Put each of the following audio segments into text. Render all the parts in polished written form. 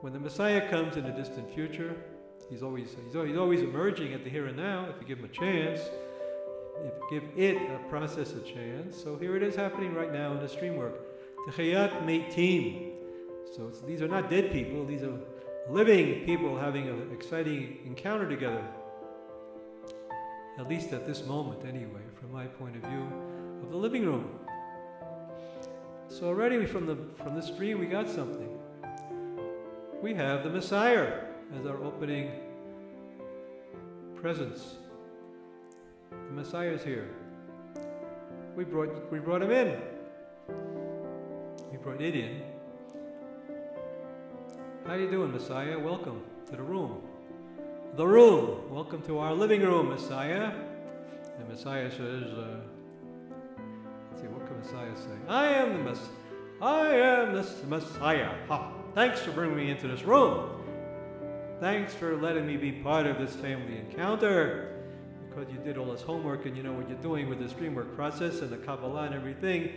when the Messiah comes in the distant future, he's always emerging at the here and now, if you give him a chance, if you give it a process a chance. So here it is happening right now in the stream work. Techayat meitim. So these are not dead people, these are living people having an exciting encounter together. At least at this moment anyway, from my point of view of the living room. So already from this dream we got something. We have the Messiah as our opening presence. The Messiah is here. We brought him in. We brought it in. How you doing, Messiah? Welcome to the room. The room. Welcome to our living room, Messiah. And Messiah says, let's see, what can Messiah say? I am the Messiah. Ha. Thanks for bringing me into this room. Thanks for letting me be part of this family encounter. Because you did all this homework and you know what you're doing with this dream work process and the Kabbalah and everything.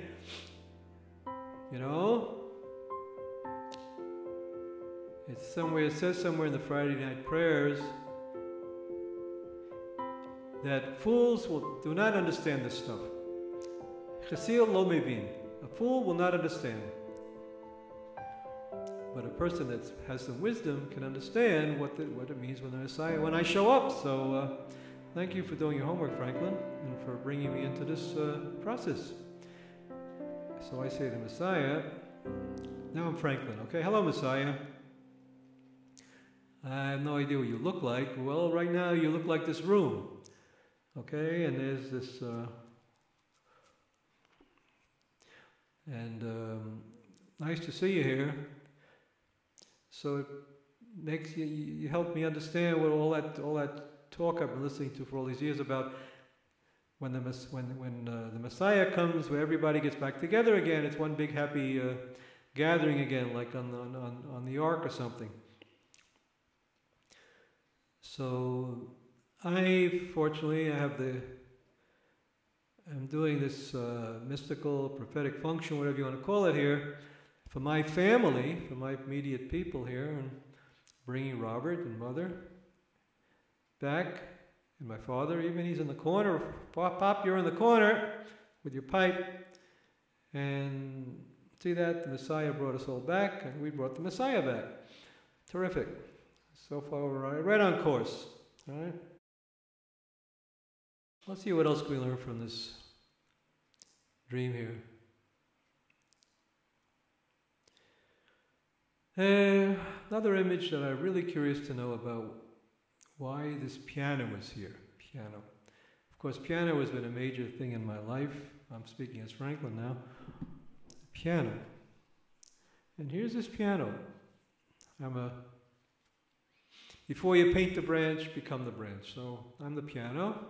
You know? It says somewhere in the Friday night prayers that fools do not understand this stuff. Chassil lo mevin. A fool will not understand. But a person that has some wisdom can understand what it means when I show up. So thank you for doing your homework, Franklin, and for bringing me into this process. So I say to Messiah, now I'm Franklin, okay? Hello, Messiah. I have no idea what you look like. Well, right now you look like this room. Okay, and there's this, nice to see you here. So it makes you help me understand what all that talk I've been listening to for all these years about when the Messiah comes, where everybody gets back together again. It's one big happy gathering again, like on the ark or something. So fortunately, I'm doing this mystical, prophetic function, whatever you want to call it here, for my family, for my immediate people here, and bringing Robert and Mother back, and my father even, he's in the corner. Pop, you're in the corner with your pipe. And see that? The Messiah brought us all back, and we brought the Messiah back. Terrific. So far we're right on course. All right? Let's see what else we learn from this dream here. Another image that I'm really curious to know about, why this piano is here. Piano. Of course, piano has been a major thing in my life. I'm speaking as Franklin now. Piano. And here's this piano. Before you paint the branch, become the branch. So I'm the piano.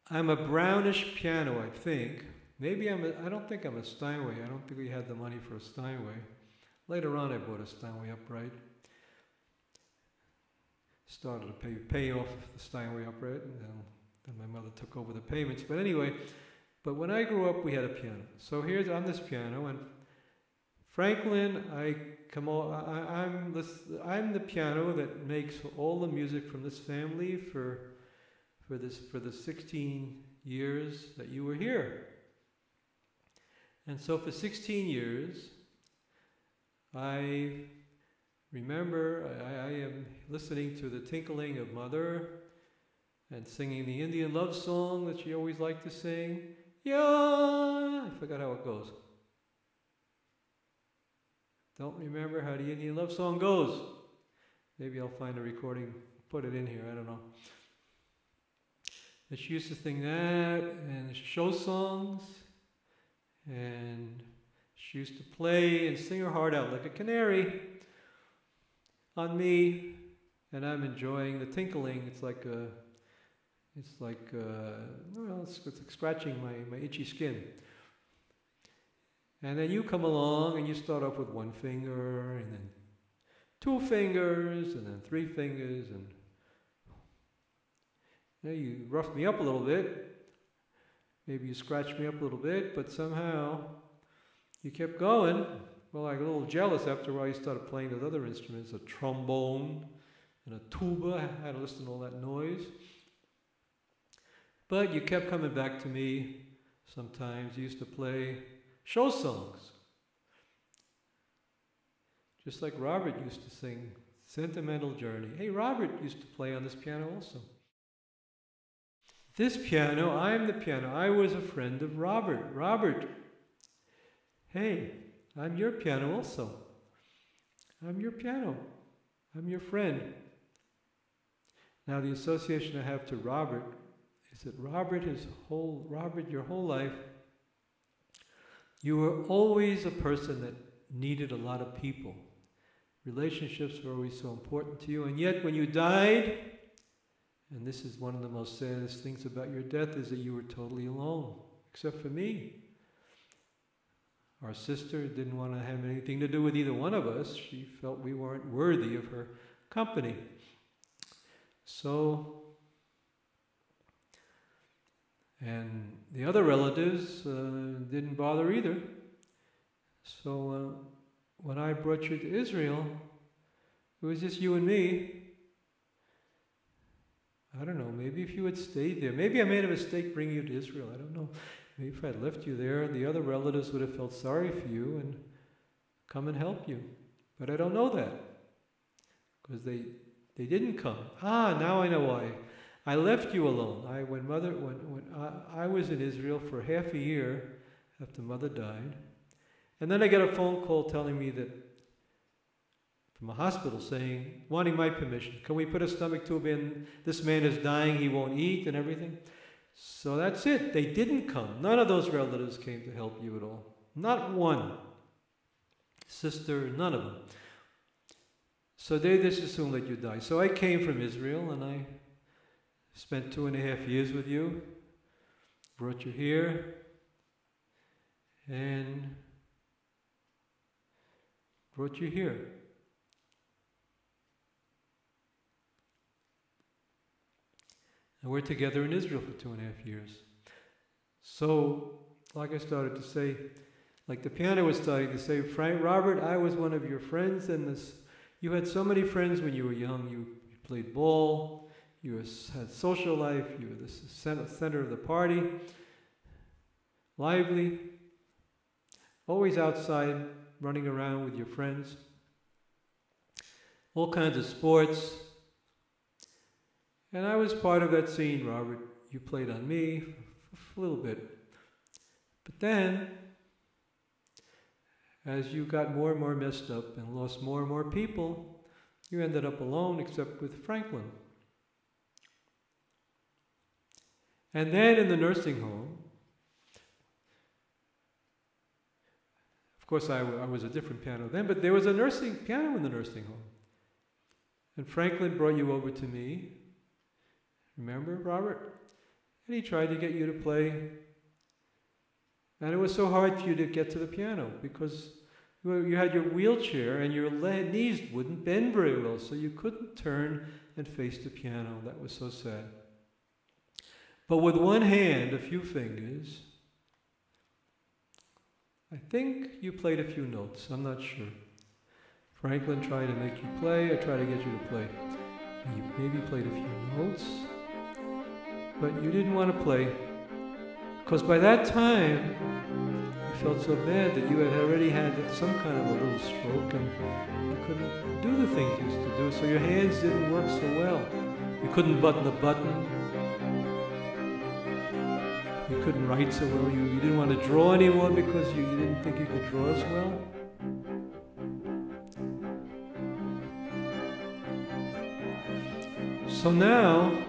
I'm a brownish piano, I think. Maybe I don't think I'm a Steinway. I don't think we had the money for a Steinway. Later on I bought a Steinway upright. Started to pay off the Steinway upright, and then my mother took over the payments. But anyway, but when I grew up we had a piano. So here's on this piano, and Franklin, I'm the piano that makes all the music from this family for the 16 years that you were here. And so for 16 years, I remember I am listening to the tinkling of Mother and singing the Indian love song that she always liked to sing. Yeah, I forgot how it goes. Don't remember how the Indian love song goes. Maybe I'll find a recording, put it in here, I don't know. And she used to sing that, and show songs, and she used to play and sing her heart out like a canary on me, and I'm enjoying the tinkling. It's like scratching my itchy skin. And then you come along and you start off with one finger, and then 2 fingers, and then 3 fingers, and you rough me up a little bit. Maybe you scratched me up a little bit, but somehow you kept going well, I got a little jealous after a while. You started playing those other instruments, a trombone and a tuba. I had to listen to all that noise. But you kept coming back to me sometimes. You used to play show songs. Just like Robert used to sing Sentimental Journey. Hey, Robert used to play on this piano also. This piano, I'm the piano. I was a friend of Robert. Robert, hey, I'm your piano also. I'm your piano. I'm your friend. Now the association I have to Robert is that Robert, your whole life, you were always a person that needed a lot of people. Relationships were always so important to you, and yet when you died, and this is one of the most saddest things about your death, is that you were totally alone, except for me. Our sister didn't want to have anything to do with either one of us. She felt we weren't worthy of her company. So, and the other relatives didn't bother either. So when I brought you to Israel, it was just you and me. I don't know, maybe if you had stayed there, maybe I made a mistake bringing you to Israel, I don't know. Maybe if I'd left you there, the other relatives would have felt sorry for you and come and help you. But I don't know that, because they didn't come. Now I know why. I left you alone. When I was in Israel for half a year after Mother died, and then I get a phone call telling me that, from a hospital saying, wanting my permission, can we put a stomach tube in? This man is dying, he won't eat and everything. So that's it. They didn't come. None of those relatives came to help you at all. Not one. Sister, none of them. So they just assumed that you died. So I came from Israel and I spent 2.5 years with you, brought you here, and brought you here. And we're together in Israel for 2.5 years. So, like I started to say, like the piano was starting to say, Robert, I was one of your friends, and you had so many friends when you were young. You played ball, you had social life, you were the center of the party, lively, always outside, running around with your friends, all kinds of sports. And I was part of that scene, Robert. You played on me a little bit. But then, as you got more and more messed up and lost more and more people, you ended up alone except with Franklin. And then in the nursing home, of course I was a different piano then, but there was a piano in the nursing home. And Franklin brought you over to me. Remember, Robert? And he tried to get you to play. And it was so hard for you to get to the piano because you had your wheelchair and your knees wouldn't bend very well, so you couldn't turn and face the piano. That was so sad. But with one hand, a few fingers, I think you played a few notes. I'm not sure. Franklin tried to make you play. I tried to get you to play. And you maybe played a few notes. But you didn't want to play, because by that time, you felt so bad that you had already had some kind of a little stroke and you couldn't do the things you used to do, so your hands didn't work so well. You couldn't button a button. You couldn't write so well. You didn't want to draw anymore because you didn't think you could draw as well. So now,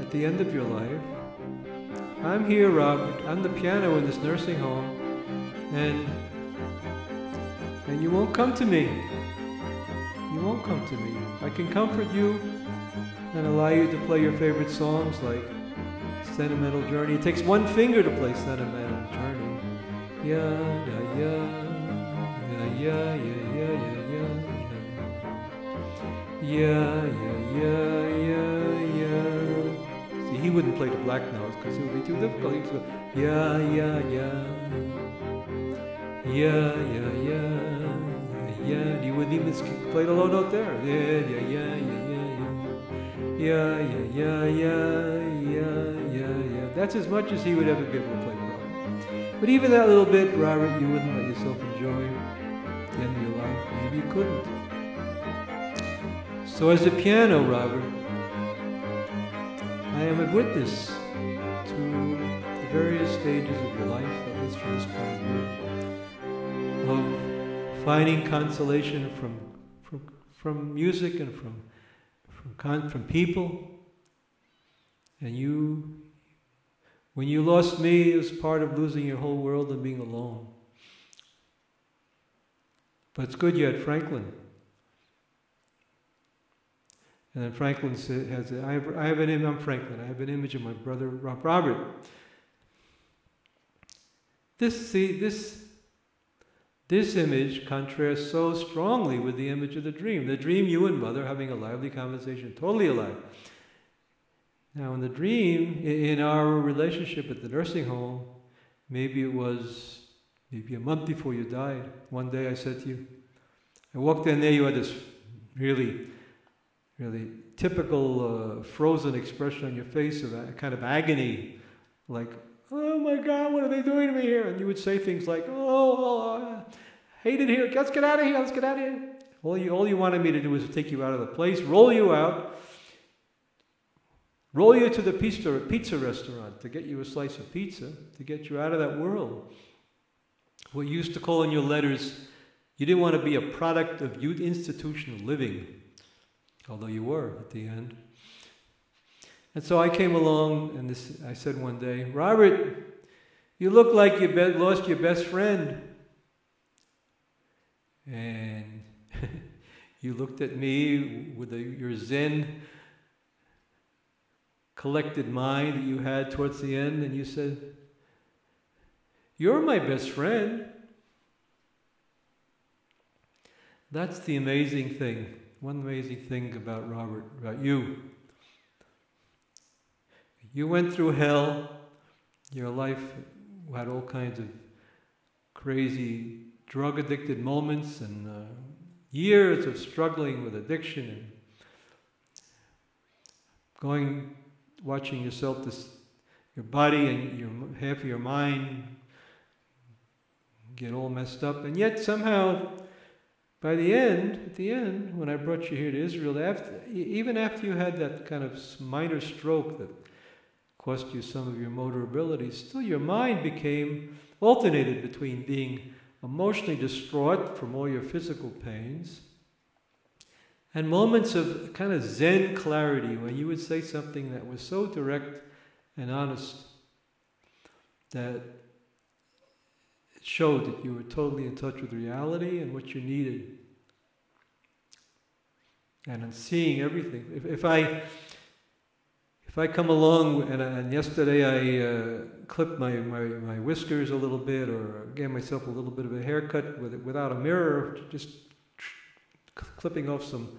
at the end of your life, I'm here, Robert. I'm the piano in this nursing home, and you won't come to me. You won't come to me. I can comfort you and allow you to play your favorite songs like Sentimental Journey. It takes one finger to play Sentimental Journey. Yeah, yeah, yeah, yeah, yeah, yeah, yeah, yeah, yeah, yeah, yeah, yeah, yeah. See, he wouldn't play the black notes because it would be too difficult. He'd go, yeah, yeah, yeah, Yeah, yeah, yeah, yeah. And you wouldn't even play the low note there. Yeah, yeah, yeah, yeah, yeah, yeah, yeah, yeah, yeah, yeah. That's as much as he would ever be able to play the Robert. But even that little bit, Robert, you wouldn't let yourself enjoy at the end of your life. Maybe you couldn't. So as a piano, Robert, I am a witness to the various stages of your life, at least from this point of view, of finding consolation from music and from people. And when you lost me, it was part of losing your whole world and being alone. But it's good you had Franklin. And then Franklin has, I have an image, I'm Franklin, I have an image of my brother Robert. This image contrasts so strongly with the image of the dream. The dream, you and Mother having a lively conversation, totally alive. Now in the dream, in our relationship at the nursing home, maybe it was maybe a month before you died. One day I said to you, I walked in there, you had this really typical frozen expression on your face of a kind of agony, like, oh my God, what are they doing to me here? And you would say things like, I hate it here, let's get out of here, let's get out of here. All you wanted me to do was to take you out of the place, roll you out, roll you to the pizza restaurant to get you a slice of pizza, to get you out of that world. What you used to call in your letters, you didn't want to be a product of youth institutional living, although you were at the end. And so I came along and I said one day, Robert, you look like you lost your best friend. And you looked at me with your Zen collected mind that you had towards the end, and you said, you're my best friend. That's the amazing thing. One amazing thing about Robert, about you. You went through hell. Your life had all kinds of crazy drug-addicted moments and years of struggling with addiction and watching yourself, your body and half of your mind get all messed up. And yet somehow, at the end, when I brought you here to Israel, even after you had that kind of minor stroke that cost you some of your motor abilities, still your mind alternated between being emotionally distraught from all your physical pains and moments of kind of Zen clarity when you would say something that was so direct and honest that it showed that you were totally in touch with reality and what you needed. And in seeing everything. If I come along and yesterday I clipped my whiskers a little bit or gave myself a little bit of a haircut without a mirror, just clipping off some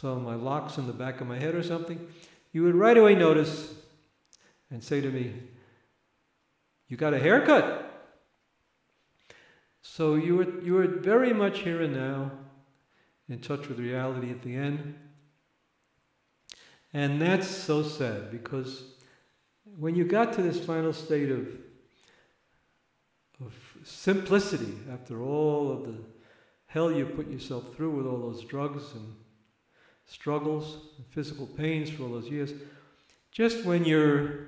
of my locks in the back of my head or something, you would right away notice and say to me, you got a haircut. So you were very much here and now, in touch with reality at the end. And that's so sad, because when you got to this final state of simplicity, after all of the hell you put yourself through with all those drugs and struggles and physical pains for all those years, just when you're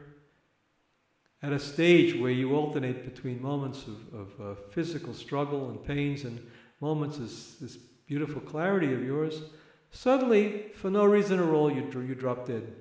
at a stage where you alternate between moments of physical struggle and pains and moments of this beautiful clarity of yours, suddenly, for no reason at all, you drop dead.